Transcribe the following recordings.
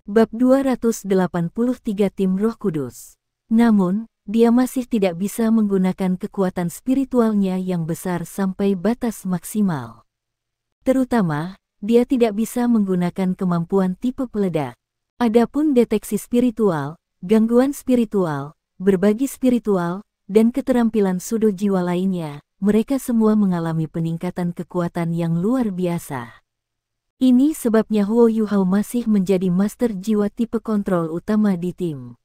Bab 283 Tim Roh Kudus. Namun, dia masih tidak bisa menggunakan kekuatan spiritualnya yang besar sampai batas maksimal. Terutama, dia tidak bisa menggunakan kemampuan tipe peledak. Adapun deteksi spiritual, gangguan spiritual, berbagi spiritual, dan keterampilan sudo jiwa lainnya, mereka semua mengalami peningkatan kekuatan yang luar biasa. Ini sebabnya Huo Yuhao masih menjadi master jiwa tipe kontrol utama di tim.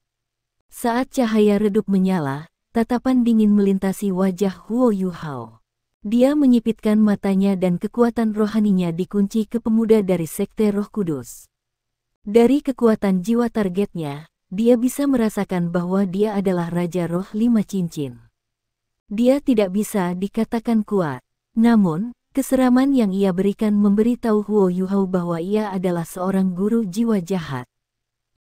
Saat cahaya redup menyala, tatapan dingin melintasi wajah Huo Yuhao. Dia menyipitkan matanya dan kekuatan rohaninya dikunci ke pemuda dari Sekte Roh Kudus. Dari kekuatan jiwa targetnya, dia bisa merasakan bahwa dia adalah Raja Roh 5 Cincin. Dia tidak bisa dikatakan kuat, namun, keseraman yang ia berikan memberitahu Huo Yuhao bahwa ia adalah seorang guru jiwa jahat.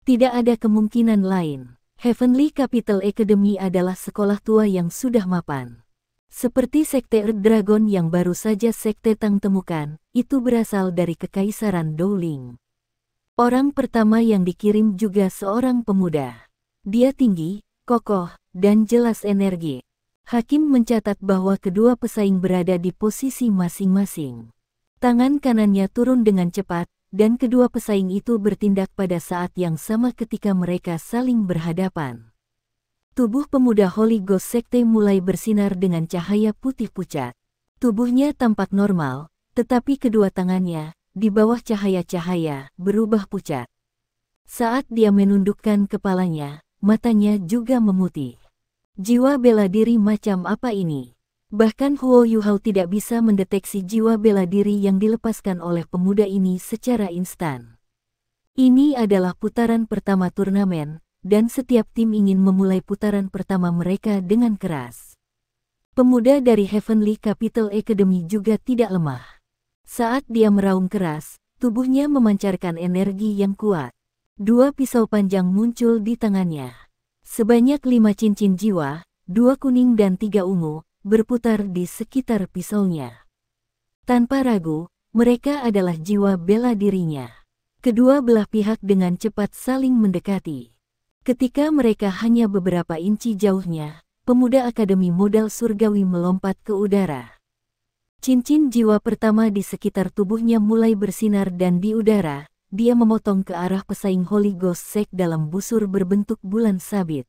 Tidak ada kemungkinan lain. Heavenly Capital Academy adalah sekolah tua yang sudah mapan. Seperti Sekte Earth Dragon yang baru saja Sekte Tang temukan, itu berasal dari Kekaisaran Dowling. Orang pertama yang dikirim juga seorang pemuda. Dia tinggi, kokoh, dan jelas energi. Hakim mencatat bahwa kedua pesaing berada di posisi masing-masing. Tangan kanannya turun dengan cepat, dan kedua pesaing itu bertindak pada saat yang sama ketika mereka saling berhadapan. Tubuh pemuda Holy Ghost Sekte mulai bersinar dengan cahaya putih pucat. Tubuhnya tampak normal, tetapi kedua tangannya, di bawah cahaya-cahaya, berubah pucat. Saat dia menundukkan kepalanya, matanya juga memutih. Jiwa bela diri macam apa ini? Bahkan Huo Yuhao tidak bisa mendeteksi jiwa bela diri yang dilepaskan oleh pemuda ini secara instan. Ini adalah putaran pertama turnamen, dan setiap tim ingin memulai putaran pertama mereka dengan keras. Pemuda dari Heavenly Capital Academy juga tidak lemah. Saat dia meraung keras, tubuhnya memancarkan energi yang kuat. Dua pisau panjang muncul di tangannya. Sebanyak 5 cincin jiwa, 2 kuning dan 3 ungu, berputar di sekitar pisaunya. Tanpa ragu, mereka adalah jiwa bela dirinya. Kedua belah pihak dengan cepat saling mendekati. Ketika mereka hanya beberapa inci jauhnya, pemuda Akademi Modal Surgawi melompat ke udara. Cincin jiwa pertama di sekitar tubuhnya mulai bersinar dan di udara, dia memotong ke arah pesaing Holy Ghost Sect dalam busur berbentuk bulan sabit.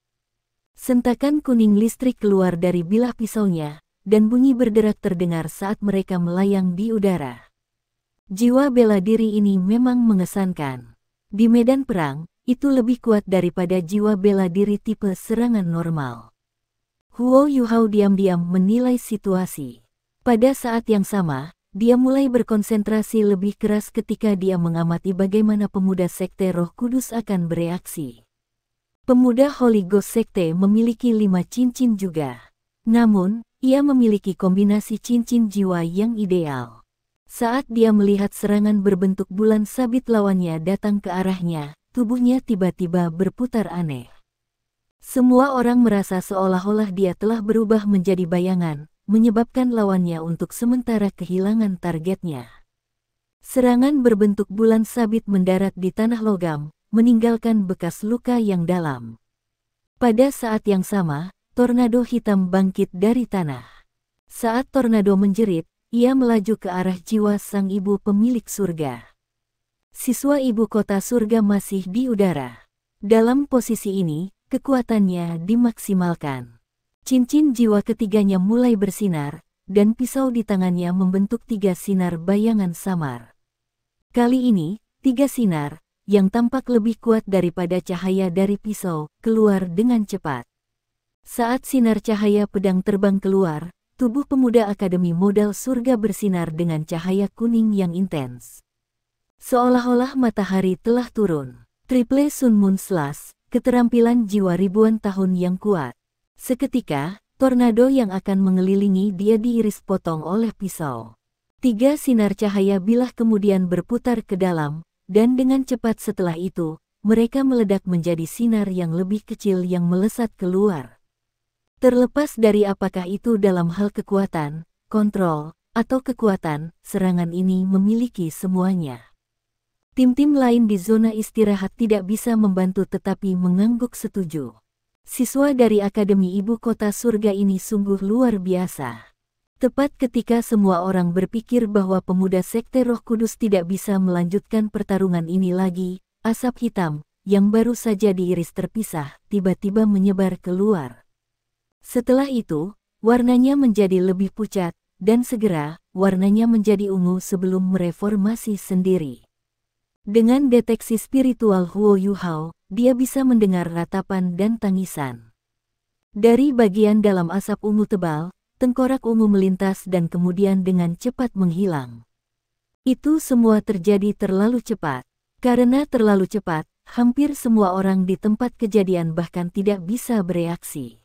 Sentakan kuning listrik keluar dari bilah pisaunya, dan bunyi berderak terdengar saat mereka melayang di udara. Jiwa bela diri ini memang mengesankan. Di medan perang, itu lebih kuat daripada jiwa bela diri tipe serangan normal. Huo Yuhao diam-diam menilai situasi. Pada saat yang sama, dia mulai berkonsentrasi lebih keras ketika dia mengamati bagaimana pemuda Sekte Roh Kudus akan bereaksi. Pemuda Holy Ghost Sekte memiliki 5 cincin juga. Namun, ia memiliki kombinasi cincin jiwa yang ideal. Saat dia melihat serangan berbentuk bulan sabit lawannya datang ke arahnya, tubuhnya tiba-tiba berputar aneh. Semua orang merasa seolah-olah dia telah berubah menjadi bayangan, menyebabkan lawannya untuk sementara kehilangan targetnya. Serangan berbentuk bulan sabit mendarat di tanah logam, meninggalkan bekas luka yang dalam. Pada saat yang sama, tornado hitam bangkit dari tanah. Saat tornado menjerit, ia melaju ke arah jiwa sang ibu pemilik surga. Siswa ibu kota surga masih di udara. Dalam posisi ini, kekuatannya dimaksimalkan. Cincin jiwa ketiganya mulai bersinar, dan pisau di tangannya membentuk 3 sinar bayangan samar. Kali ini, 3 sinar, yang tampak lebih kuat daripada cahaya dari pisau, keluar dengan cepat. Saat sinar cahaya pedang terbang keluar, tubuh pemuda Akademi Modal Surga bersinar dengan cahaya kuning yang intens. Seolah-olah matahari telah turun. Triple Sun Moon Slash, keterampilan jiwa ribuan tahun yang kuat. Seketika, tornado yang akan mengelilingi dia diiris potong oleh pisau. 3 sinar cahaya bilah kemudian berputar ke dalam, dan dengan cepat setelah itu, mereka meledak menjadi sinar yang lebih kecil yang melesat keluar. Terlepas dari apakah itu dalam hal kekuatan, kontrol, atau kekuatan, serangan ini memiliki semuanya. Tim-tim lain di zona istirahat tidak bisa membantu tetapi mengangguk setuju. Siswa dari Akademi Ibu Kota Surga ini sungguh luar biasa. Tepat ketika semua orang berpikir bahwa pemuda Sekte Roh Kudus tidak bisa melanjutkan pertarungan ini lagi, asap hitam, yang baru saja diiris terpisah, tiba-tiba menyebar keluar. Setelah itu, warnanya menjadi lebih pucat, dan segera, warnanya menjadi ungu sebelum mereformasi sendiri. Dengan deteksi spiritual Huo Yuhao, dia bisa mendengar ratapan dan tangisan. Dari bagian dalam asap ungu tebal, tengkorak ungu melintas dan kemudian dengan cepat menghilang. Itu semua terjadi terlalu cepat. Karena terlalu cepat, hampir semua orang di tempat kejadian bahkan tidak bisa bereaksi.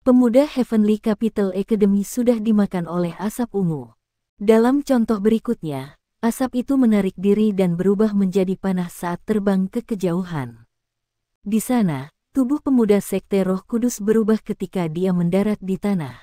Pemuda Heavenly Capital Academy sudah dimakan oleh asap ungu. Dalam contoh berikutnya, asap itu menarik diri dan berubah menjadi panas saat terbang ke kejauhan. Di sana, tubuh pemuda Sekte Roh Kudus berubah ketika dia mendarat di tanah.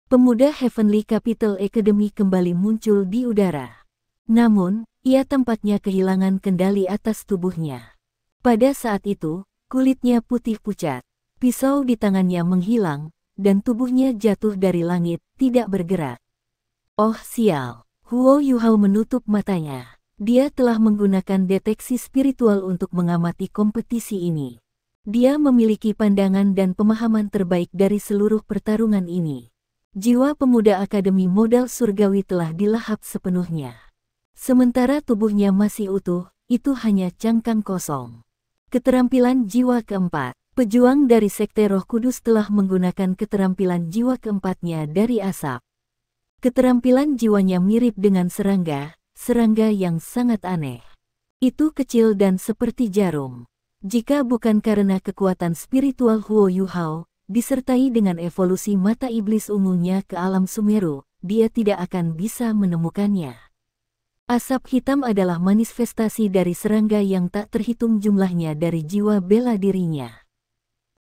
Pemuda Heavenly Capital Academy kembali muncul di udara. Namun, ia tampaknya kehilangan kendali atas tubuhnya. Pada saat itu, kulitnya putih pucat, pisau di tangannya menghilang, dan tubuhnya jatuh dari langit, tidak bergerak. Oh sial! Huo Yuhao menutup matanya. Dia telah menggunakan deteksi spiritual untuk mengamati kompetisi ini. Dia memiliki pandangan dan pemahaman terbaik dari seluruh pertarungan ini. Jiwa pemuda Akademi Modal Surgawi telah dilahap sepenuhnya. Sementara tubuhnya masih utuh, itu hanya cangkang kosong. Keterampilan jiwa keempat. Pejuang dari Sekte Roh Kudus telah menggunakan keterampilan jiwa keempatnya dari asap. Keterampilan jiwanya mirip dengan serangga yang sangat aneh. Itu kecil dan seperti jarum. Jika bukan karena kekuatan spiritual Huo Yuhao, disertai dengan evolusi mata iblis ungunya ke alam Sumeru, dia tidak akan bisa menemukannya. Asap hitam adalah manifestasi dari serangga yang tak terhitung jumlahnya dari jiwa bela dirinya.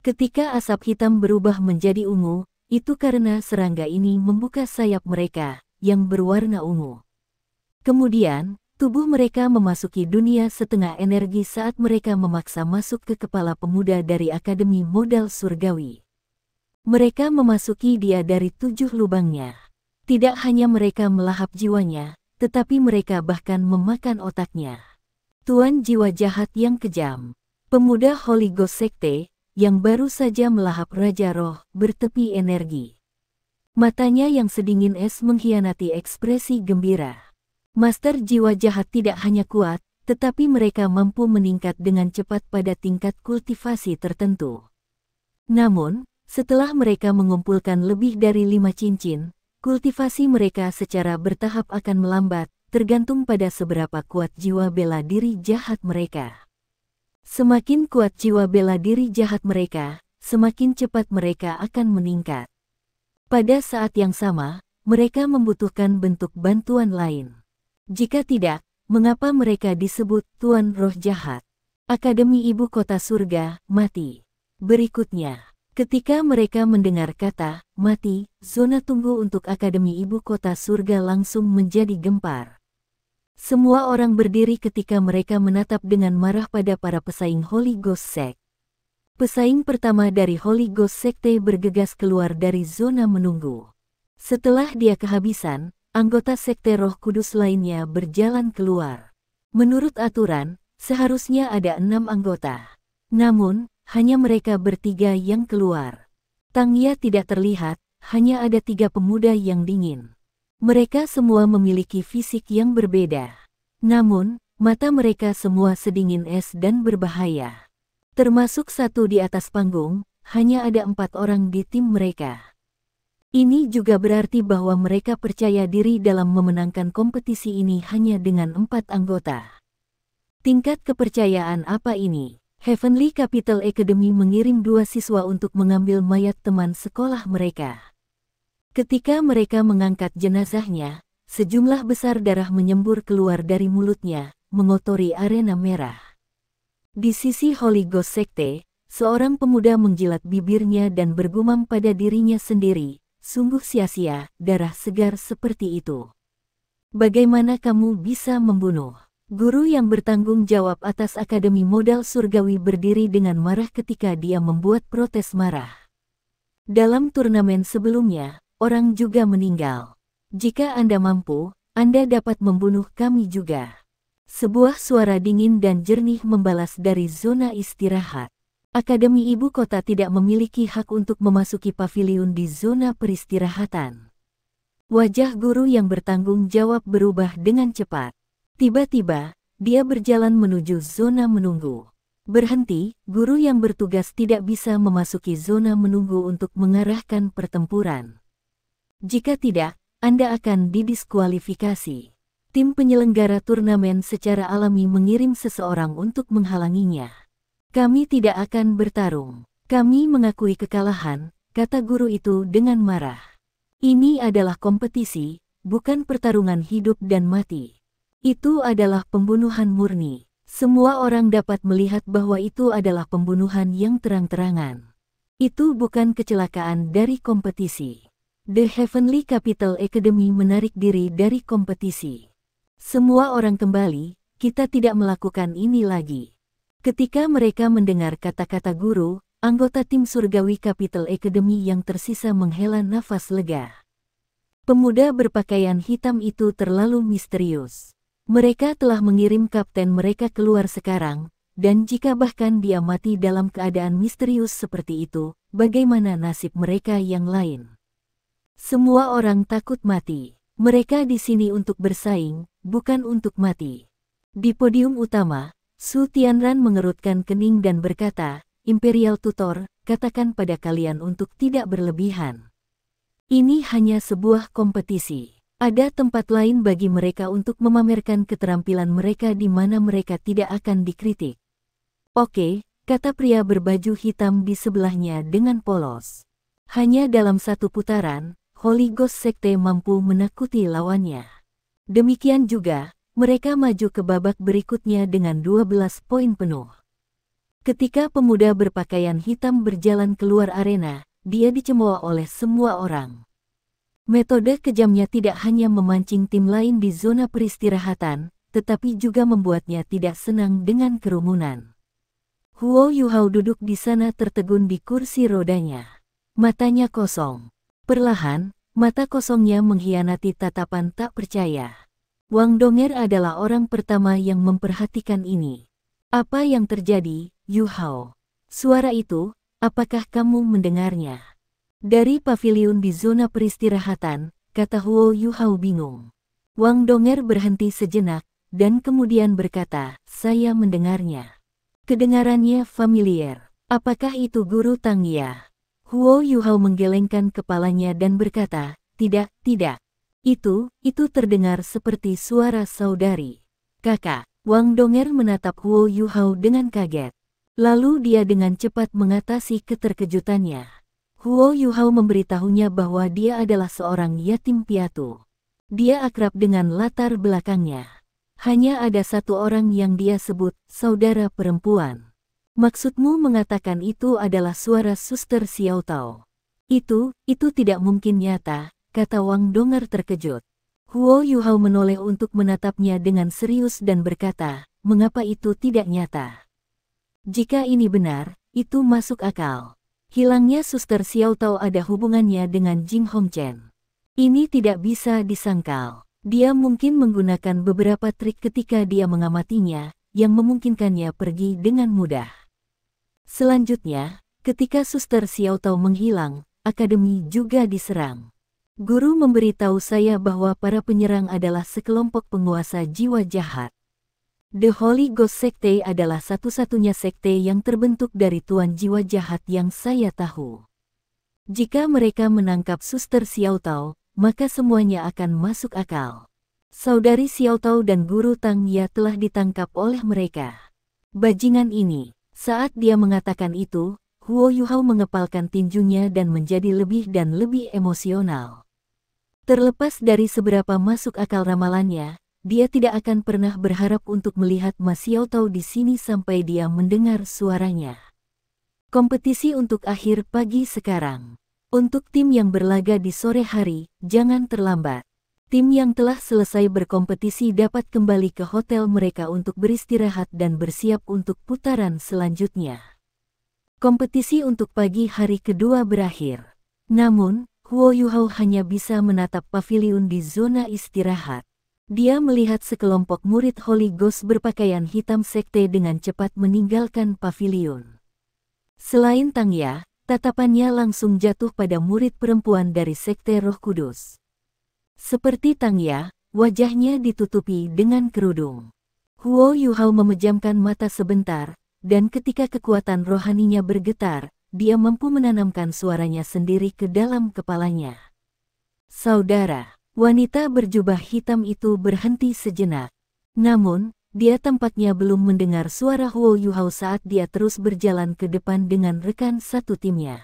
Ketika asap hitam berubah menjadi ungu, itu karena serangga ini membuka sayap mereka, yang berwarna ungu. Kemudian, tubuh mereka memasuki dunia setengah energi saat mereka memaksa masuk ke kepala pemuda dari Akademi Modal Surgawi. Mereka memasuki dia dari 7 lubangnya. Tidak hanya mereka melahap jiwanya, tetapi mereka bahkan memakan otaknya. Tuan jiwa jahat yang kejam, pemuda Holy Ghost Sekte, yang baru saja melahap Raja Roh, bertepi energi. Matanya yang sedingin es mengkhianati ekspresi gembira. Master jiwa jahat tidak hanya kuat, tetapi mereka mampu meningkat dengan cepat pada tingkat kultivasi tertentu. Namun, setelah mereka mengumpulkan lebih dari 5 cincin, kultivasi mereka secara bertahap akan melambat, tergantung pada seberapa kuat jiwa bela diri jahat mereka. Semakin kuat jiwa bela diri jahat mereka, semakin cepat mereka akan meningkat. Pada saat yang sama, mereka membutuhkan bentuk bantuan lain. Jika tidak, mengapa mereka disebut Tuan Roh Jahat? Akademi Ibu Kota Surga, mati. Berikutnya, ketika mereka mendengar kata mati, zona tunggu untuk Akademi Ibu Kota Surga langsung menjadi gempar. Semua orang berdiri ketika mereka menatap dengan marah pada para pesaing Holy Ghost Sect. Pesaing pertama dari Holy Ghost Sekte bergegas keluar dari zona menunggu. Setelah dia kehabisan, anggota Sekte Roh Kudus lainnya berjalan keluar. Menurut aturan, seharusnya ada 6 anggota. Namun, hanya mereka bertiga yang keluar. Tangya tidak terlihat, hanya ada 3 pemuda yang dingin. Mereka semua memiliki fisik yang berbeda. Namun, mata mereka semua sedingin es dan berbahaya. Termasuk satu di atas panggung, hanya ada 4 orang di tim mereka. Ini juga berarti bahwa mereka percaya diri dalam memenangkan kompetisi ini hanya dengan 4 anggota. Tingkat kepercayaan apa ini? Heavenly Capital Academy mengirim 2 siswa untuk mengambil mayat teman sekolah mereka. Ketika mereka mengangkat jenazahnya, sejumlah besar darah menyembur keluar dari mulutnya, mengotori arena merah. Di sisi Holy Ghost Sekte, seorang pemuda menjilat bibirnya dan bergumam pada dirinya sendiri, sungguh sia-sia, darah segar seperti itu. Bagaimana kamu bisa membunuh? Guru yang bertanggung jawab atas Akademi Modal Surgawi berdiri dengan marah ketika dia membuat protes marah. Dalam turnamen sebelumnya, orang juga meninggal. Jika Anda mampu, Anda dapat membunuh kami juga. Sebuah suara dingin dan jernih membalas dari zona istirahat. Akademi Ibu Kota tidak memiliki hak untuk memasuki paviliun di zona peristirahatan. Wajah guru yang bertanggung jawab berubah dengan cepat. Tiba-tiba, dia berjalan menuju zona menunggu. Berhenti, guru yang bertugas tidak bisa memasuki zona menunggu untuk mengarahkan pertempuran. Jika tidak, Anda akan didiskualifikasi. Tim penyelenggara turnamen secara alami mengirim seseorang untuk menghalanginya. Kami tidak akan bertarung. Kami mengakui kekalahan, kata guru itu dengan marah. Ini adalah kompetisi, bukan pertarungan hidup dan mati. Itu adalah pembunuhan murni. Semua orang dapat melihat bahwa itu adalah pembunuhan yang terang-terangan. Itu bukan kecelakaan dari kompetisi. The Heavenly Capital Academy menarik diri dari kompetisi. Semua orang kembali, kita tidak melakukan ini lagi. Ketika mereka mendengar kata-kata guru, anggota tim Surgawi Capital Academy yang tersisa menghela nafas lega. Pemuda berpakaian hitam itu terlalu misterius. Mereka telah mengirim kapten mereka keluar sekarang, dan jika bahkan dia mati dalam keadaan misterius seperti itu, bagaimana nasib mereka yang lain? Semua orang takut mati. Mereka di sini untuk bersaing, bukan untuk mati. Di podium utama, Su Tianran mengerutkan kening dan berkata, Imperial Tutor, katakan pada kalian untuk tidak berlebihan. Ini hanya sebuah kompetisi. Ada tempat lain bagi mereka untuk memamerkan keterampilan mereka di mana mereka tidak akan dikritik. Oke, kata pria berbaju hitam di sebelahnya dengan polos. Hanya dalam satu putaran, Holy Ghost Sekte mampu menakuti lawannya. Demikian juga, mereka maju ke babak berikutnya dengan 12 poin penuh. Ketika pemuda berpakaian hitam berjalan keluar arena, dia dicemooh oleh semua orang. Metode kejamnya tidak hanya memancing tim lain di zona peristirahatan, tetapi juga membuatnya tidak senang dengan kerumunan. Huo Yuhao duduk di sana tertegun di kursi rodanya. Matanya kosong. Perlahan, mata kosongnya mengkhianati tatapan tak percaya. Wang Donger adalah orang pertama yang memperhatikan ini. Apa yang terjadi, Yuhao? Suara itu, apakah kamu mendengarnya? Dari paviliun di zona peristirahatan, kata Huo Yuhao bingung. Wang Donger berhenti sejenak, dan kemudian berkata, saya mendengarnya. Kedengarannya familiar. Apakah itu Guru Tang Ya? Huo Yuhao menggelengkan kepalanya dan berkata, tidak. Itu terdengar seperti suara saudari. Kakak, Wang Donger menatap Huo Yuhao dengan kaget. Lalu dia dengan cepat mengatasi keterkejutannya. Huo Yuhao memberitahunya bahwa dia adalah seorang yatim piatu. Dia akrab dengan latar belakangnya. Hanya ada satu orang yang dia sebut saudara perempuan. Maksudmu mengatakan itu adalah suara Suster Xiao Tao? Itu tidak mungkin nyata, kata Wang Donger terkejut. Huo Yuhao menoleh untuk menatapnya dengan serius dan berkata, mengapa itu tidak nyata? Jika ini benar, itu masuk akal. Hilangnya Suster Xiao Tao ada hubungannya dengan Jing Hongchen. Ini tidak bisa disangkal. Dia mungkin menggunakan beberapa trik ketika dia mengamatinya, yang memungkinkannya pergi dengan mudah. Selanjutnya, ketika Suster Xiao Tao menghilang, akademi juga diserang. Guru memberitahu saya bahwa para penyerang adalah sekelompok penguasa jiwa jahat. The Holy Ghost Sekte adalah satu-satunya sekte yang terbentuk dari tuan jiwa jahat yang saya tahu. Jika mereka menangkap Suster Xiao Tao, maka semuanya akan masuk akal. Saudari Xiao Tao dan Guru Tang Ya telah ditangkap oleh mereka. Bajingan ini, saat dia mengatakan itu, Huo Yuhao mengepalkan tinjunya dan menjadi lebih dan lebih emosional. Terlepas dari seberapa masuk akal ramalannya, dia tidak akan pernah berharap untuk melihat Ma Xiao Tao di sini sampai dia mendengar suaranya. Kompetisi untuk akhir pagi sekarang. Untuk tim yang berlaga di sore hari, jangan terlambat. Tim yang telah selesai berkompetisi dapat kembali ke hotel mereka untuk beristirahat dan bersiap untuk putaran selanjutnya. Kompetisi untuk pagi hari kedua berakhir. Namun, Huo Yuhao hanya bisa menatap paviliun di zona istirahat. Dia melihat sekelompok murid Holy Ghost berpakaian hitam sekte dengan cepat meninggalkan paviliun. Selain Tang Ya, tatapannya langsung jatuh pada murid perempuan dari sekte Roh Kudus. Seperti Tang Ya, wajahnya ditutupi dengan kerudung. Huo Yuhao memejamkan mata sebentar, dan ketika kekuatan rohaninya bergetar, dia mampu menanamkan suaranya sendiri ke dalam kepalanya. Saudara, wanita berjubah hitam itu berhenti sejenak. Namun, dia tampaknya belum mendengar suara Huo Yuhao saat dia terus berjalan ke depan dengan rekan satu timnya.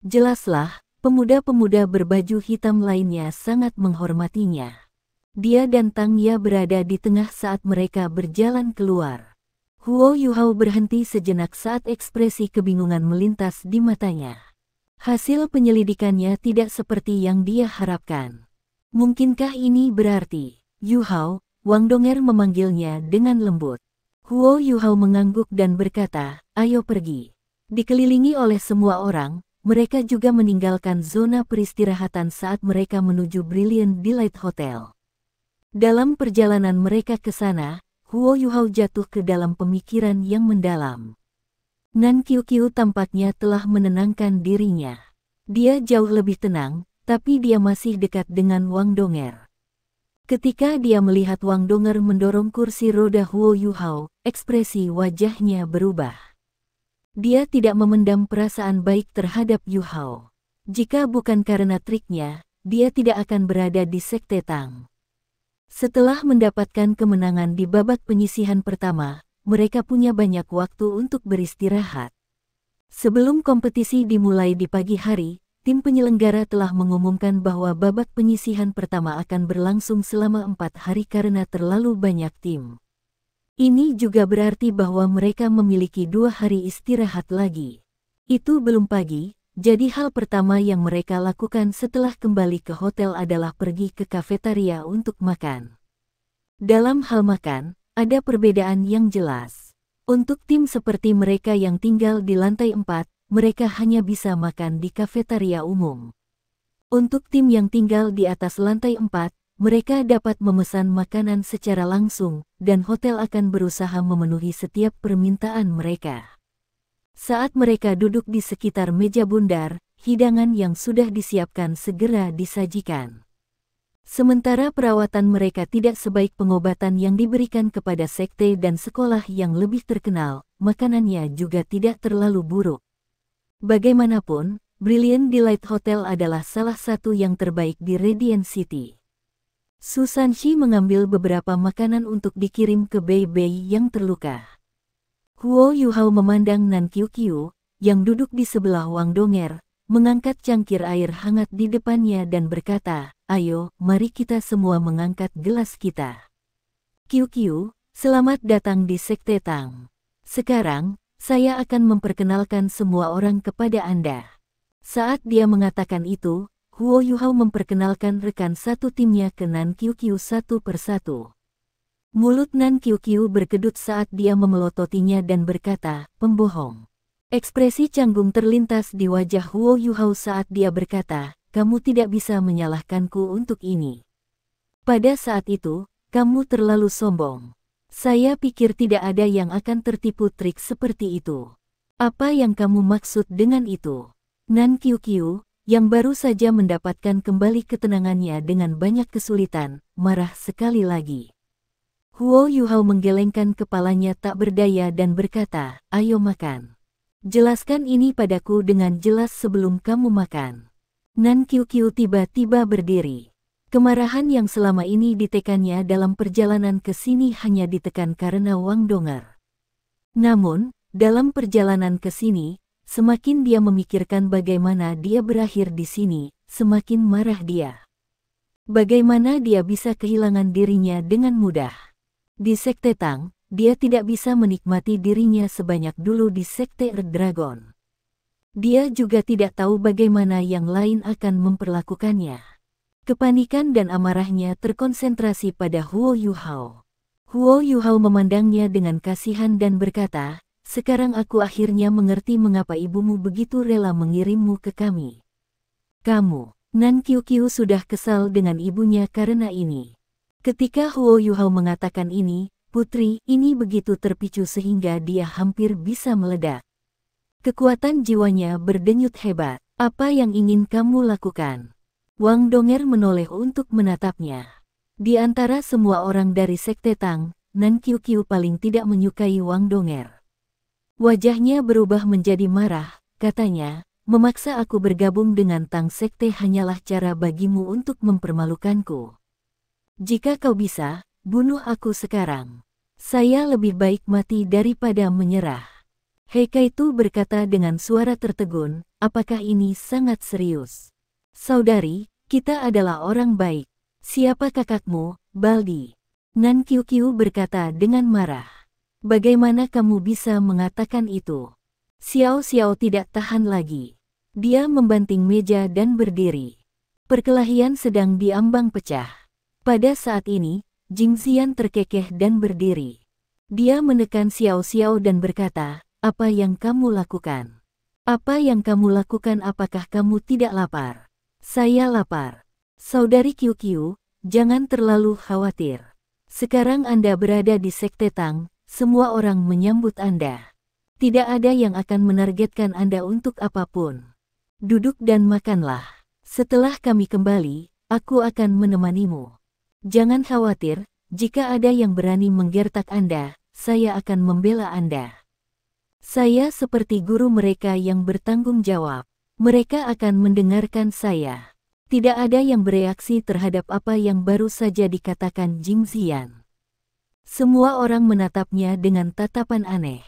Jelaslah, pemuda-pemuda berbaju hitam lainnya sangat menghormatinya. Dia dan Tang Ya berada di tengah saat mereka berjalan keluar. Huo Yuhao berhenti sejenak saat ekspresi kebingungan melintas di matanya. Hasil penyelidikannya tidak seperti yang dia harapkan. Mungkinkah ini berarti, Yuhao, Wang Donger memanggilnya dengan lembut. Huo Yuhao mengangguk dan berkata, ayo pergi. Dikelilingi oleh semua orang, mereka juga meninggalkan zona peristirahatan saat mereka menuju Brilliant Delight Hotel. Dalam perjalanan mereka ke sana, Huo Yuhao jatuh ke dalam pemikiran yang mendalam. Nan Qiuqiu tampaknya telah menenangkan dirinya. Dia jauh lebih tenang, tapi dia masih dekat dengan Wang Donger. Ketika dia melihat Wang Donger mendorong kursi roda Huo Yuhao, ekspresi wajahnya berubah. Dia tidak memendam perasaan baik terhadap Yuhao. Jika bukan karena triknya, dia tidak akan berada di sekte Tang. Setelah mendapatkan kemenangan di babak penyisihan pertama, mereka punya banyak waktu untuk beristirahat. Sebelum kompetisi dimulai di pagi hari, tim penyelenggara telah mengumumkan bahwa babak penyisihan pertama akan berlangsung selama 4 hari karena terlalu banyak tim. Ini juga berarti bahwa mereka memiliki 2 hari istirahat lagi. Itu belum pagi, jadi hal pertama yang mereka lakukan setelah kembali ke hotel adalah pergi ke kafetaria untuk makan. Dalam hal makan, ada perbedaan yang jelas. Untuk tim seperti mereka yang tinggal di lantai 4, mereka hanya bisa makan di kafetaria umum. Untuk tim yang tinggal di atas lantai 4, mereka dapat memesan makanan secara langsung, dan hotel akan berusaha memenuhi setiap permintaan mereka. Saat mereka duduk di sekitar meja bundar, hidangan yang sudah disiapkan segera disajikan. Sementara perawatan mereka tidak sebaik pengobatan yang diberikan kepada sekte dan sekolah yang lebih terkenal, makanannya juga tidak terlalu buruk. Bagaimanapun, Brilliant Delight Hotel adalah salah satu yang terbaik di Radiant City. Su Sanxi mengambil beberapa makanan untuk dikirim ke Bei-Bei yang terluka. Huo Yuhao memandang Nan Qiuqiu, yang duduk di sebelah Wang Donger, mengangkat cangkir air hangat di depannya dan berkata, ayo, mari kita semua mengangkat gelas kita. Qiuqiu, selamat datang di Sekte Tang. Sekarang, saya akan memperkenalkan semua orang kepada Anda. Saat dia mengatakan itu, Huo Yuhao memperkenalkan rekan satu timnya ke Nan Qiuqiu satu persatu. Mulut Nan Qiuqiu berkedut saat dia memelototinya dan berkata, pembohong. Ekspresi canggung terlintas di wajah Huo Yuhao saat dia berkata, kamu tidak bisa menyalahkanku untuk ini. Pada saat itu, kamu terlalu sombong. Saya pikir tidak ada yang akan tertipu trik seperti itu. Apa yang kamu maksud dengan itu? Nan Qiuqiu, yang baru saja mendapatkan kembali ketenangannya dengan banyak kesulitan, marah sekali lagi. Huo Yuhao menggelengkan kepalanya tak berdaya dan berkata, ayo makan. Jelaskan ini padaku dengan jelas sebelum kamu makan. Nan Qiuqiu tiba-tiba berdiri. Kemarahan yang selama ini ditekannya dalam perjalanan ke sini hanya ditekan karena Wang Donger. Namun, dalam perjalanan ke sini, semakin dia memikirkan bagaimana dia berakhir di sini, semakin marah dia. Bagaimana dia bisa kehilangan dirinya dengan mudah? Di Sekte Tang, dia tidak bisa menikmati dirinya sebanyak dulu di Sekte Red Dragon. Dia juga tidak tahu bagaimana yang lain akan memperlakukannya. Kepanikan dan amarahnya terkonsentrasi pada Huo Yuhao. Huo Yuhao memandangnya dengan kasihan dan berkata, "Sekarang aku akhirnya mengerti mengapa ibumu begitu rela mengirimmu ke kami. Kamu, Nan Qiuqiu sudah kesal dengan ibunya karena ini." Ketika Huo Yuhao mengatakan ini, putri ini begitu terpicu sehingga dia hampir bisa meledak. Kekuatan jiwanya berdenyut hebat. "Apa yang ingin kamu lakukan?" Wang Donger menoleh untuk menatapnya. Di antara semua orang dari Sekte Tang, Nan Qiuqiu paling tidak menyukai Wang Donger. Wajahnya berubah menjadi marah, katanya, "Memaksa aku bergabung dengan Tang Sekte hanyalah cara bagimu untuk mempermalukanku. Jika kau bisa, bunuh aku sekarang. Saya lebih baik mati daripada menyerah." Heikaitu berkata dengan suara tertegun, "Apakah ini sangat serius? Saudari, kita adalah orang baik. Siapa kakakmu, Baldi?" Nan Qiuqiu berkata dengan marah. "Bagaimana kamu bisa mengatakan itu?" Xiao Xiao tidak tahan lagi. Dia membanting meja dan berdiri. Perkelahian sedang diambang pecah. Pada saat ini, Jing Xian terkekeh dan berdiri. Dia menekan Xiao Xiao dan berkata, "Apa yang kamu lakukan? Apa yang kamu lakukan? Apakah kamu tidak lapar?" "Saya lapar. Saudari Qiuqiu, jangan terlalu khawatir. Sekarang Anda berada di Sekte Tang, semua orang menyambut Anda. Tidak ada yang akan menargetkan Anda untuk apapun. Duduk dan makanlah. Setelah kami kembali, aku akan menemanimu. Jangan khawatir, jika ada yang berani menggertak Anda, saya akan membela Anda. Saya seperti guru mereka yang bertanggung jawab. Mereka akan mendengarkan saya." Tidak ada yang bereaksi terhadap apa yang baru saja dikatakan Jing Xian. Semua orang menatapnya dengan tatapan aneh.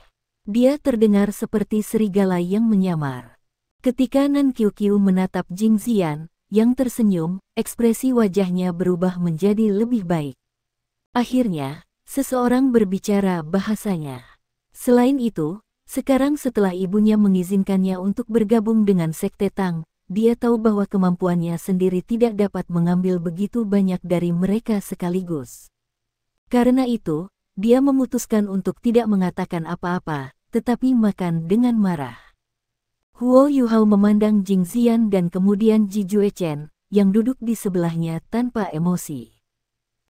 Dia terdengar seperti serigala yang menyamar. Ketika Nan Qiuqiu menatap Jing Xian, yang tersenyum, ekspresi wajahnya berubah menjadi lebih baik. Akhirnya, seseorang berbicara bahasanya. Selain itu, sekarang setelah ibunya mengizinkannya untuk bergabung dengan Sekte Tang, dia tahu bahwa kemampuannya sendiri tidak dapat mengambil begitu banyak dari mereka sekaligus. Karena itu, dia memutuskan untuk tidak mengatakan apa-apa, tetapi makan dengan marah. Huo Yuhao memandang Jing Xian dan kemudian Ji Juechen, yang duduk di sebelahnya tanpa emosi.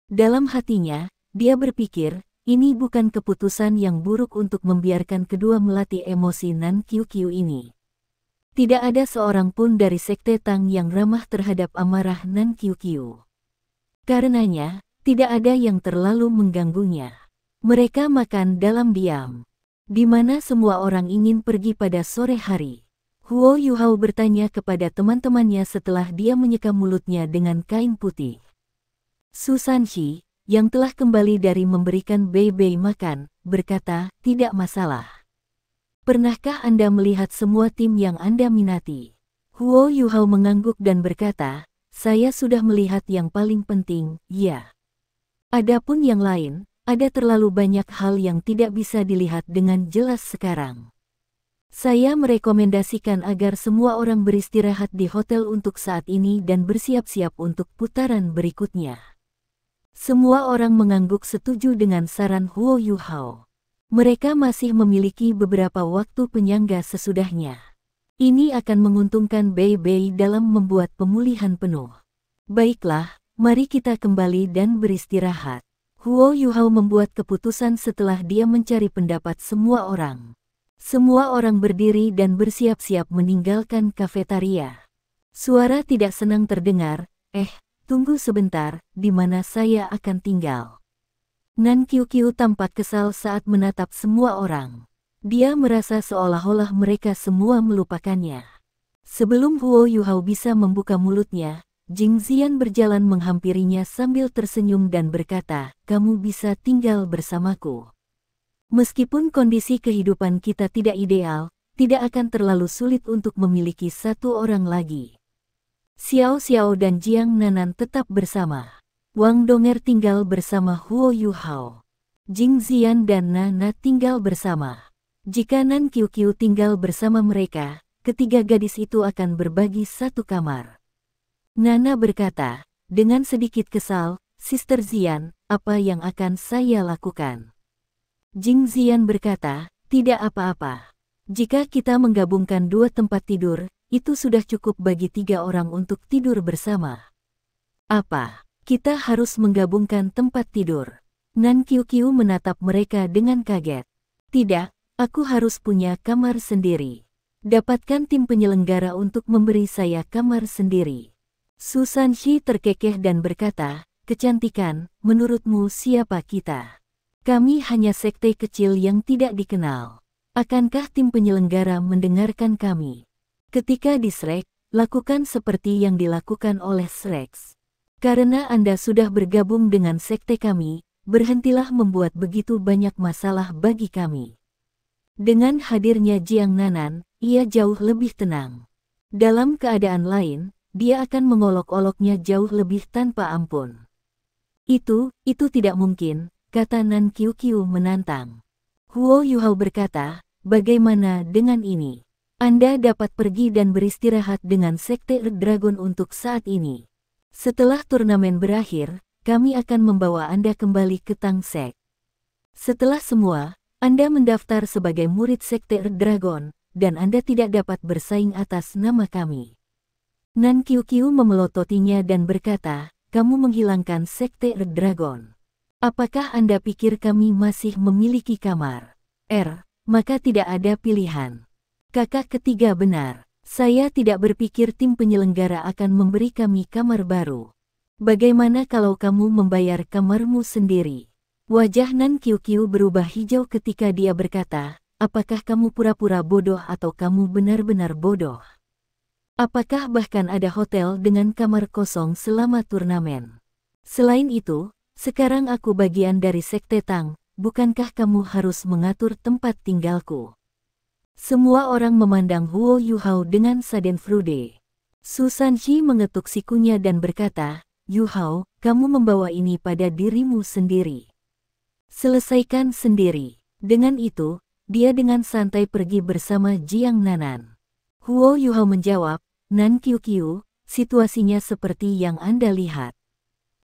Dalam hatinya, dia berpikir, ini bukan keputusan yang buruk untuk membiarkan kedua melatih emosi Nan Qiuqiu ini. Tidak ada seorang pun dari Sekte Tang yang ramah terhadap amarah Nan Qiuqiu. Karenanya, tidak ada yang terlalu mengganggunya. Mereka makan dalam diam. Di mana semua orang ingin pergi pada sore hari. Huo Yuhao bertanya kepada teman-temannya setelah dia menyeka mulutnya dengan kain putih. Su Sanxi, yang telah kembali dari memberikan Bei makan, berkata, "Tidak masalah. Pernahkah Anda melihat semua tim yang Anda minati?" Huo Yuhao mengangguk dan berkata, "Saya sudah melihat yang paling penting, ya. Adapun yang lain, ada terlalu banyak hal yang tidak bisa dilihat dengan jelas sekarang. Saya merekomendasikan agar semua orang beristirahat di hotel untuk saat ini dan bersiap-siap untuk putaran berikutnya." Semua orang mengangguk setuju dengan saran Huo Yuhao. Mereka masih memiliki beberapa waktu penyangga sesudahnya. Ini akan menguntungkan Bei dalam membuat pemulihan penuh. "Baiklah, mari kita kembali dan beristirahat." Huo Yuhao membuat keputusan setelah dia mencari pendapat semua orang. Semua orang berdiri dan bersiap-siap meninggalkan kafetaria. Suara tidak senang terdengar, tunggu sebentar, di mana saya akan tinggal?" Nan Qiuqiu tampak kesal saat menatap semua orang. Dia merasa seolah-olah mereka semua melupakannya. Sebelum Huo Yuhao bisa membuka mulutnya, Jing Xian berjalan menghampirinya sambil tersenyum dan berkata, "Kamu bisa tinggal bersamaku. Meskipun kondisi kehidupan kita tidak ideal, tidak akan terlalu sulit untuk memiliki satu orang lagi." Xiao Xiao dan Jiang Nanan tetap bersama. Wang Donger tinggal bersama Huo Yuhao. Jing Xian dan Nana tinggal bersama. Jika Nan Qiuqiu tinggal bersama mereka, ketiga gadis itu akan berbagi satu kamar. Nana berkata, dengan sedikit kesal, Sister Zian, apa yang akan saya lakukan? Jing Zian berkata, tidak apa-apa. Jika kita menggabungkan 2 tempat tidur, itu sudah cukup bagi 3 orang untuk tidur bersama. Apa? Kita harus menggabungkan tempat tidur? Nan Qiuqiu menatap mereka dengan kaget. Tidak, aku harus punya kamar sendiri. Dapatkan tim penyelenggara untuk memberi saya kamar sendiri. Su Sanxi terkekeh dan berkata, kecantikan, menurutmu siapa kita? Kami hanya sekte kecil yang tidak dikenal. Akankah tim penyelenggara mendengarkan kami? Ketika di Shrek, lakukan seperti yang dilakukan oleh Shrex. Karena Anda sudah bergabung dengan sekte kami, berhentilah membuat begitu banyak masalah bagi kami. Dengan hadirnya Jiang Nanan, ia jauh lebih tenang. Dalam keadaan lain, dia akan mengolok-oloknya jauh lebih tanpa ampun. Itu tidak mungkin, kata Nan Qiuqiu menantang. Huo Yuhao berkata, bagaimana dengan ini? Anda dapat pergi dan beristirahat dengan Sekte Red Dragon untuk saat ini. Setelah turnamen berakhir, kami akan membawa Anda kembali ke Tang Sek. Setelah semua, Anda mendaftar sebagai murid Sekte Red Dragon, dan Anda tidak dapat bersaing atas nama kami. Nan Qiuqiu memelototinya dan berkata, kamu menghilangkan Sekte Red Dragon. Apakah Anda pikir kami masih memiliki kamar? Maka tidak ada pilihan. Kakak ketiga benar. Saya tidak berpikir tim penyelenggara akan memberi kami kamar baru. Bagaimana kalau kamu membayar kamarmu sendiri? Wajah Nan Qiuqiu berubah hijau ketika dia berkata, apakah kamu pura-pura bodoh atau kamu benar-benar bodoh? Apakah bahkan ada hotel dengan kamar kosong selama turnamen? Selain itu, sekarang aku bagian dari Sekte Tang, bukankah kamu harus mengatur tempat tinggalku? Semua orang memandang Huo Yuhao dengan schadenfreude. Su Sanxi mengetuk sikunya dan berkata, Yuhao, kamu membawa ini pada dirimu sendiri. Selesaikan sendiri. Dengan itu, dia dengan santai pergi bersama Jiang Nanan. Huo Yuhao menjawab, Nan Qiuqiu, situasinya seperti yang Anda lihat.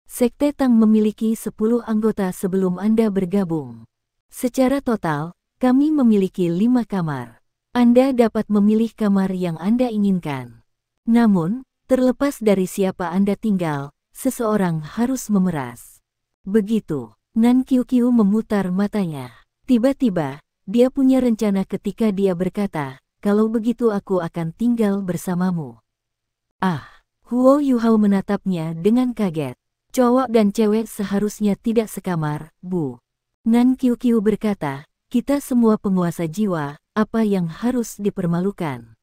Sekte Tang memiliki 10 anggota sebelum Anda bergabung. Secara total, kami memiliki 5 kamar. Anda dapat memilih kamar yang Anda inginkan. Namun, terlepas dari siapa Anda tinggal, seseorang harus memeras. Begitu, Nan Qiuqiu memutar matanya. Tiba-tiba, dia punya rencana ketika dia berkata, kalau begitu aku akan tinggal bersamamu. Huo Yuhao menatapnya dengan kaget. Cowok dan cewek seharusnya tidak sekamar, Bu. Nan Qiuqiu berkata, kita semua penguasa jiwa, apa yang harus dipermalukan?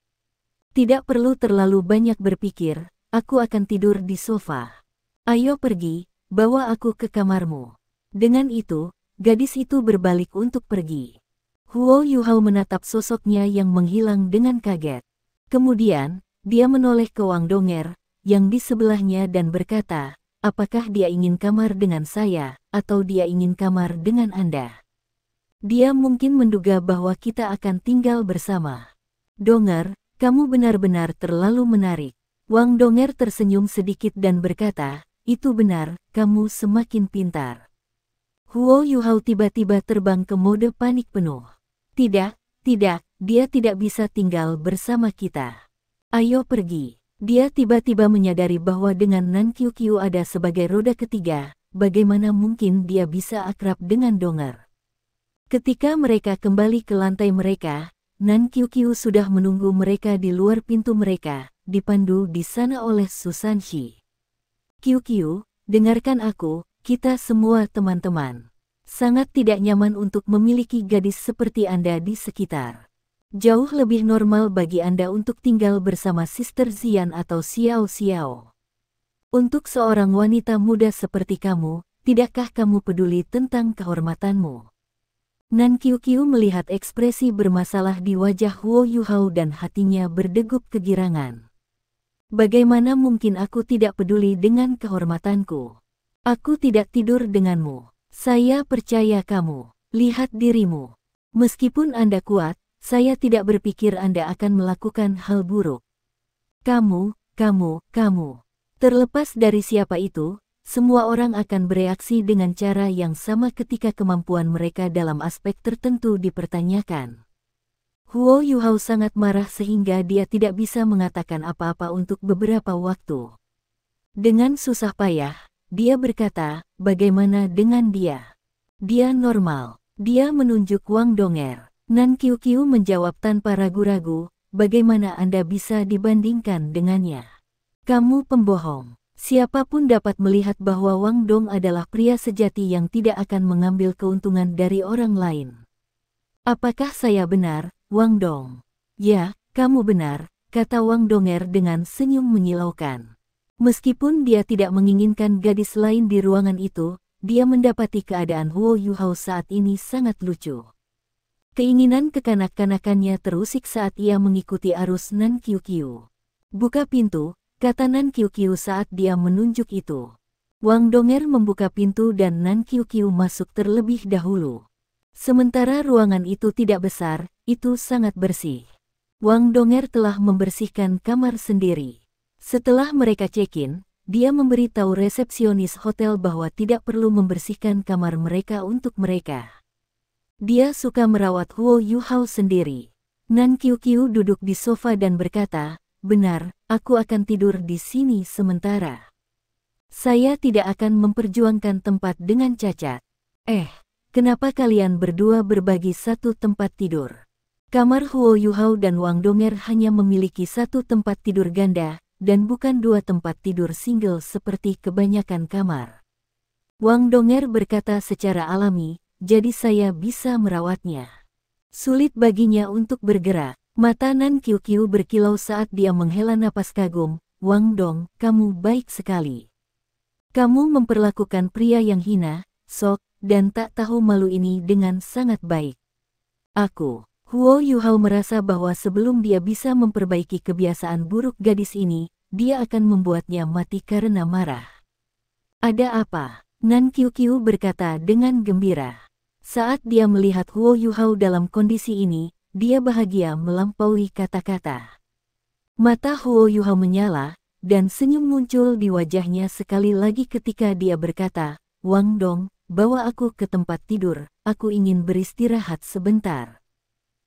Tidak perlu terlalu banyak berpikir, aku akan tidur di sofa. Ayo pergi, bawa aku ke kamarmu. Dengan itu, gadis itu berbalik untuk pergi. Huo Yuhao menatap sosoknya yang menghilang dengan kaget. Kemudian, dia menoleh ke Wang Donger, yang di sebelahnya dan berkata, apakah dia ingin kamar dengan saya, atau dia ingin kamar dengan Anda? Dia mungkin menduga bahwa kita akan tinggal bersama. Donger, kamu benar-benar terlalu menarik. Wang Donger tersenyum sedikit dan berkata, itu benar, kamu semakin pintar. Huo Yuhao tiba-tiba terbang ke mode panik penuh. Tidak, dia tidak bisa tinggal bersama kita. Ayo pergi. Dia tiba-tiba menyadari bahwa dengan Nan Qiuqiu ada sebagai roda ketiga, bagaimana mungkin dia bisa akrab dengan Donger. Ketika mereka kembali ke lantai mereka, Nan Qiuqiu sudah menunggu mereka di luar pintu mereka, dipandu di sana oleh Su Sanxi. Qiuqiu, dengarkan aku, kita semua teman-teman. Sangat tidak nyaman untuk memiliki gadis seperti Anda di sekitar. Jauh lebih normal bagi Anda untuk tinggal bersama Sister Zian atau Xiao Xiao. Untuk seorang wanita muda seperti kamu, tidakkah kamu peduli tentang kehormatanmu? Nan Qiuqiu melihat ekspresi bermasalah di wajah Huo Yuhao dan hatinya berdegup kegirangan. Bagaimana mungkin aku tidak peduli dengan kehormatanku? Aku tidak tidur denganmu. Saya percaya kamu. Lihat dirimu. Meskipun Anda kuat, saya tidak berpikir Anda akan melakukan hal buruk. Kamu. Terlepas dari siapa itu, semua orang akan bereaksi dengan cara yang sama ketika kemampuan mereka dalam aspek tertentu dipertanyakan. Huo Yuhao sangat marah sehingga dia tidak bisa mengatakan apa-apa untuk beberapa waktu. Dengan susah payah, dia berkata, bagaimana dengan dia? Dia normal. Dia menunjuk Wang Donger. Nan Qiuqiu menjawab tanpa ragu-ragu, bagaimana Anda bisa dibandingkan dengannya? Kamu pembohong. Siapapun dapat melihat bahwa Wang Dong adalah pria sejati yang tidak akan mengambil keuntungan dari orang lain. Apakah saya benar, Wang Dong? Ya, kamu benar, kata Wang Donger dengan senyum menyilaukan. Meskipun dia tidak menginginkan gadis lain di ruangan itu, dia mendapati keadaan Huo Yuhao saat ini sangat lucu. Keinginan kekanak-kanakannya terusik saat ia mengikuti arus Nan Qiuqiu. Buka pintu, kata Nan Qiuqiu saat dia menunjuk itu. Wang Donger membuka pintu dan Nan Qiuqiu masuk terlebih dahulu. Sementara ruangan itu tidak besar, itu sangat bersih. Wang Donger telah membersihkan kamar sendiri. Setelah mereka check-in, dia memberitahu resepsionis hotel bahwa tidak perlu membersihkan kamar mereka untuk mereka. Dia suka merawat Huo Yuhao sendiri. Nan Qiuqiu duduk di sofa dan berkata, benar, aku akan tidur di sini sementara. Saya tidak akan memperjuangkan tempat dengan cacat. Kenapa kalian berdua berbagi satu tempat tidur? Kamar Huo Yuhao dan Wang Donger hanya memiliki satu tempat tidur ganda, dan bukan dua tempat tidur single seperti kebanyakan kamar. Wang Donger berkata secara alami, jadi saya bisa merawatnya. Sulit baginya untuk bergerak. Mata Nan Qiuqiu berkilau saat dia menghela napas kagum. Wang Dong, kamu baik sekali. Kamu memperlakukan pria yang hina, sok, dan tak tahu malu ini dengan sangat baik. Huo Yuhao merasa bahwa sebelum dia bisa memperbaiki kebiasaan buruk gadis ini, dia akan membuatnya mati karena marah. Ada apa? Nan Qiuqiu berkata dengan gembira. Saat dia melihat Huo Yuhao dalam kondisi ini, dia bahagia melampaui kata-kata. Mata Huo Yuhao menyala, dan senyum muncul di wajahnya sekali lagi ketika dia berkata, Wang Dong, bawa aku ke tempat tidur, aku ingin beristirahat sebentar.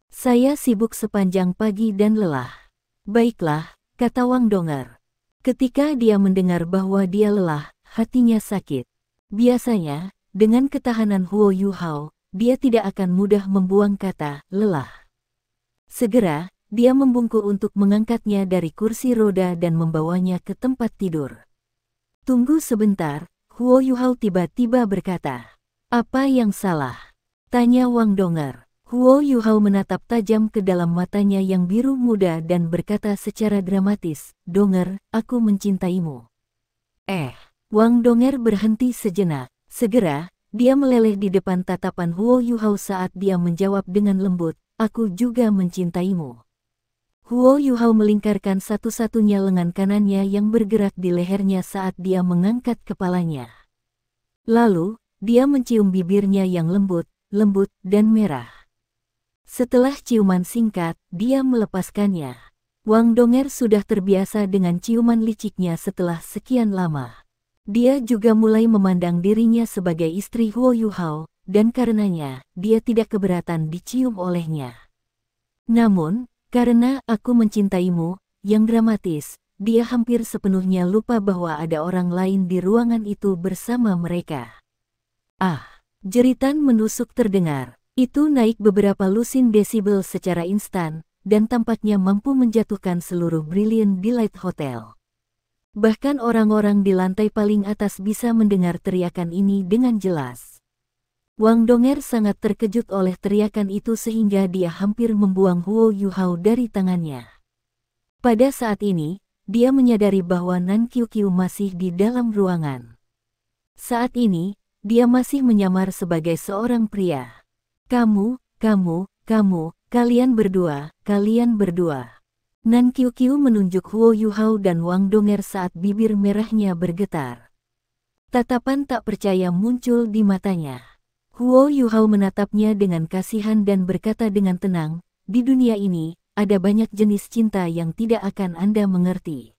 Saya sibuk sepanjang pagi dan lelah. Baiklah, kata Wang Donger. Ketika dia mendengar bahwa dia lelah, hatinya sakit. Biasanya, dengan ketahanan Huo Yuhao, dia tidak akan mudah membuang kata lelah. Segera, dia membungkuk untuk mengangkatnya dari kursi roda dan membawanya ke tempat tidur. Tunggu sebentar, Huo Yuhao tiba-tiba berkata. Apa yang salah? Tanya Wang Donger. Huo Yuhao menatap tajam ke dalam matanya yang biru muda dan berkata secara dramatis, Donger, aku mencintaimu. Wang Donger berhenti sejenak. Segera, dia meleleh di depan tatapan Huo Yuhao saat dia menjawab dengan lembut, aku juga mencintaimu. Huo Yuhao melingkarkan satu-satunya lengan kanannya yang bergerak di lehernya saat dia mengangkat kepalanya. Lalu, dia mencium bibirnya yang lembut dan merah. Setelah ciuman singkat, dia melepaskannya. Wang Donger sudah terbiasa dengan ciuman liciknya setelah sekian lama. Dia juga mulai memandang dirinya sebagai istri Huo Yuhao, dan karenanya, dia tidak keberatan dicium olehnya. Namun, karena aku mencintaimu, yang dramatis, dia hampir sepenuhnya lupa bahwa ada orang lain di ruangan itu bersama mereka. Jeritan menusuk terdengar. Itu naik beberapa lusin desibel secara instan, dan tampaknya mampu menjatuhkan seluruh Brilliant Delight Hotel. Bahkan orang-orang di lantai paling atas bisa mendengar teriakan ini dengan jelas. Wang Donger sangat terkejut oleh teriakan itu sehingga dia hampir membuang Huo Yuhao dari tangannya. Pada saat ini, dia menyadari bahwa Nan Qiuqiu masih di dalam ruangan. Saat ini, dia masih menyamar sebagai seorang pria. Kalian berdua. Nan Qiuqiu menunjuk Huo Yuhao dan Wang Donger saat bibir merahnya bergetar. Tatapan tak percaya muncul di matanya. Huo Yuhao menatapnya dengan kasihan dan berkata dengan tenang, di dunia ini, ada banyak jenis cinta yang tidak akan Anda mengerti.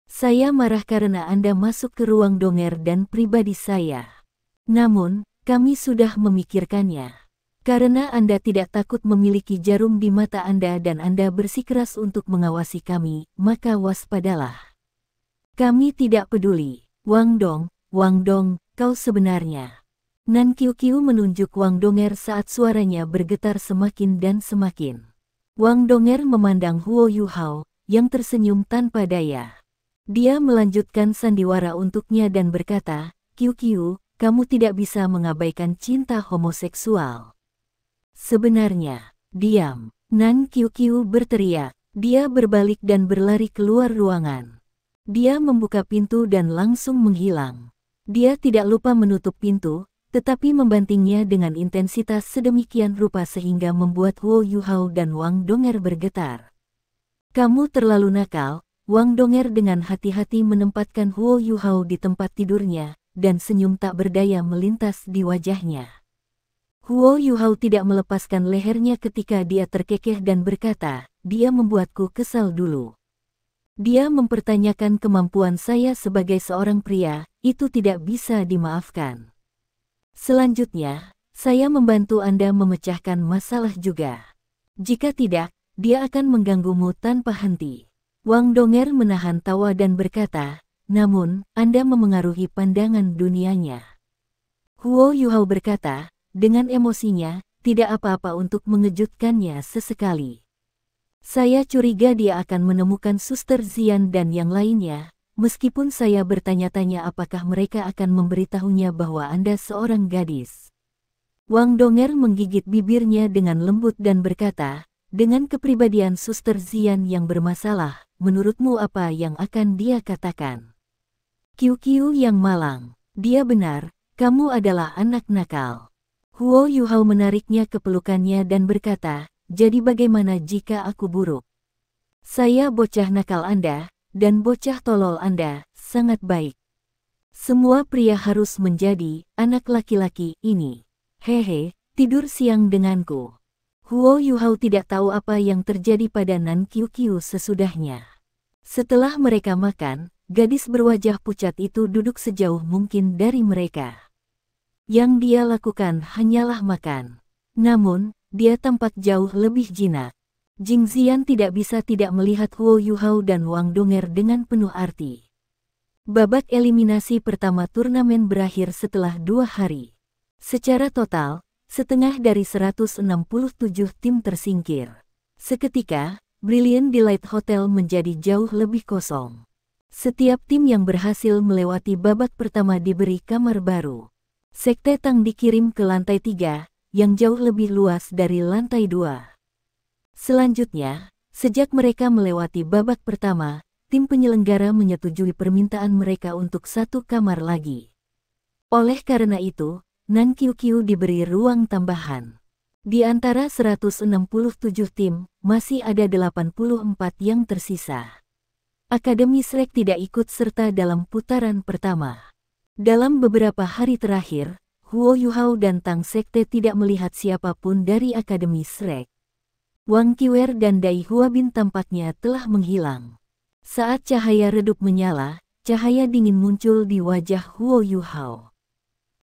Saya marah karena Anda masuk ke ruang Donger dan pribadi saya. Namun, kami sudah memikirkannya. Karena Anda tidak takut memiliki jarum di mata Anda dan Anda bersikeras untuk mengawasi kami, maka waspadalah. Kami tidak peduli. Wang Dong, kau sebenarnya. Nan Qiuqiu menunjuk Wang Donger saat suaranya bergetar semakin dan semakin. Wang Donger memandang Huo Yuhao, yang tersenyum tanpa daya. Dia melanjutkan sandiwara untuknya dan berkata, Qiuqiu, kamu tidak bisa mengabaikan cinta homoseksual. Sebenarnya, diam. Nan Qiuqiu berteriak. Dia berbalik dan berlari keluar ruangan. Dia membuka pintu dan langsung menghilang. Dia tidak lupa menutup pintu, tetapi membantingnya dengan intensitas sedemikian rupa sehingga membuat Huo Yuhao dan Wang Donger bergetar. Kamu terlalu nakal. Wang Donger dengan hati-hati menempatkan Huo Yuhao di tempat tidurnya, dan senyum tak berdaya melintas di wajahnya. Huo Yuhao tidak melepaskan lehernya ketika dia terkekeh dan berkata, dia membuatku kesal dulu. Dia mempertanyakan kemampuan saya sebagai seorang pria, itu tidak bisa dimaafkan. Selanjutnya, saya membantu Anda memecahkan masalah juga. Jika tidak, dia akan mengganggumu tanpa henti. Wang Donger menahan tawa dan berkata, namun, Anda memengaruhi pandangan dunianya. Huo Yuhao berkata, dengan emosinya, tidak apa-apa untuk mengejutkannya sesekali. Saya curiga dia akan menemukan Suster Zian dan yang lainnya, meskipun saya bertanya-tanya apakah mereka akan memberitahunya bahwa Anda seorang gadis. Wang Donger menggigit bibirnya dengan lembut dan berkata, dengan kepribadian Suster Zian yang bermasalah, menurutmu apa yang akan dia katakan? Qiuqiu yang malang, dia benar, kamu adalah anak nakal. Huo Yuhao menariknya ke pelukannya dan berkata, jadi bagaimana jika aku buruk? Saya bocah nakal Anda, dan bocah tolol Anda, sangat baik. Semua pria harus menjadi anak laki-laki ini. Hehe, tidur siang denganku. Huo Yuhao tidak tahu apa yang terjadi pada Nan Qiuqiu sesudahnya. Setelah mereka makan, gadis berwajah pucat itu duduk sejauh mungkin dari mereka. Yang dia lakukan hanyalah makan. Namun, dia tampak jauh lebih jinak. Jing Zian tidak bisa tidak melihat Huo Yuhao dan Wang Donger dengan penuh arti. Babak eliminasi pertama turnamen berakhir setelah 2 hari. Secara total, setengah dari 167 tim tersingkir. Seketika, Brilliant Delight Hotel menjadi jauh lebih kosong. Setiap tim yang berhasil melewati babak pertama diberi kamar baru. Sekte Tang dikirim ke lantai 3, yang jauh lebih luas dari lantai 2. Selanjutnya, sejak mereka melewati babak pertama, tim penyelenggara menyetujui permintaan mereka untuk 1 kamar lagi. Oleh karena itu, Nan Qiuqiu diberi ruang tambahan. Di antara 167 tim, masih ada 84 yang tersisa. Akademi Shrek tidak ikut serta dalam putaran pertama. Dalam beberapa hari terakhir, Huo Yuhao dan Tang Sekte tidak melihat siapapun dari Akademi Shrek. Wang Qiwer dan Dai Huabin tampaknya telah menghilang. Saat cahaya redup menyala, cahaya dingin muncul di wajah Huo Yuhao.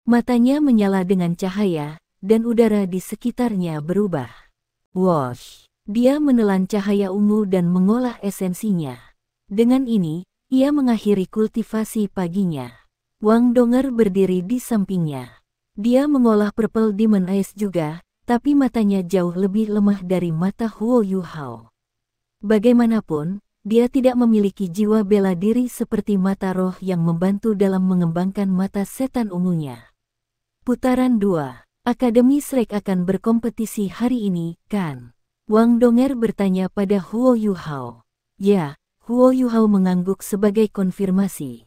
Matanya menyala dengan cahaya, dan udara di sekitarnya berubah. Wosh! Dia menelan cahaya ungu dan mengolah esensinya. Dengan ini, ia mengakhiri kultivasi paginya. Wang Donger berdiri di sampingnya. Dia mengolah Purple Demon Eyes juga, tapi matanya jauh lebih lemah dari mata Huo Yuhao. Bagaimanapun, dia tidak memiliki jiwa bela diri seperti mata roh yang membantu dalam mengembangkan mata setan ungunya. Putaran 2. Akademi Shrek akan berkompetisi hari ini, kan? Wang Donger bertanya pada Huo Yuhao. Ya, Huo Yuhao mengangguk sebagai konfirmasi.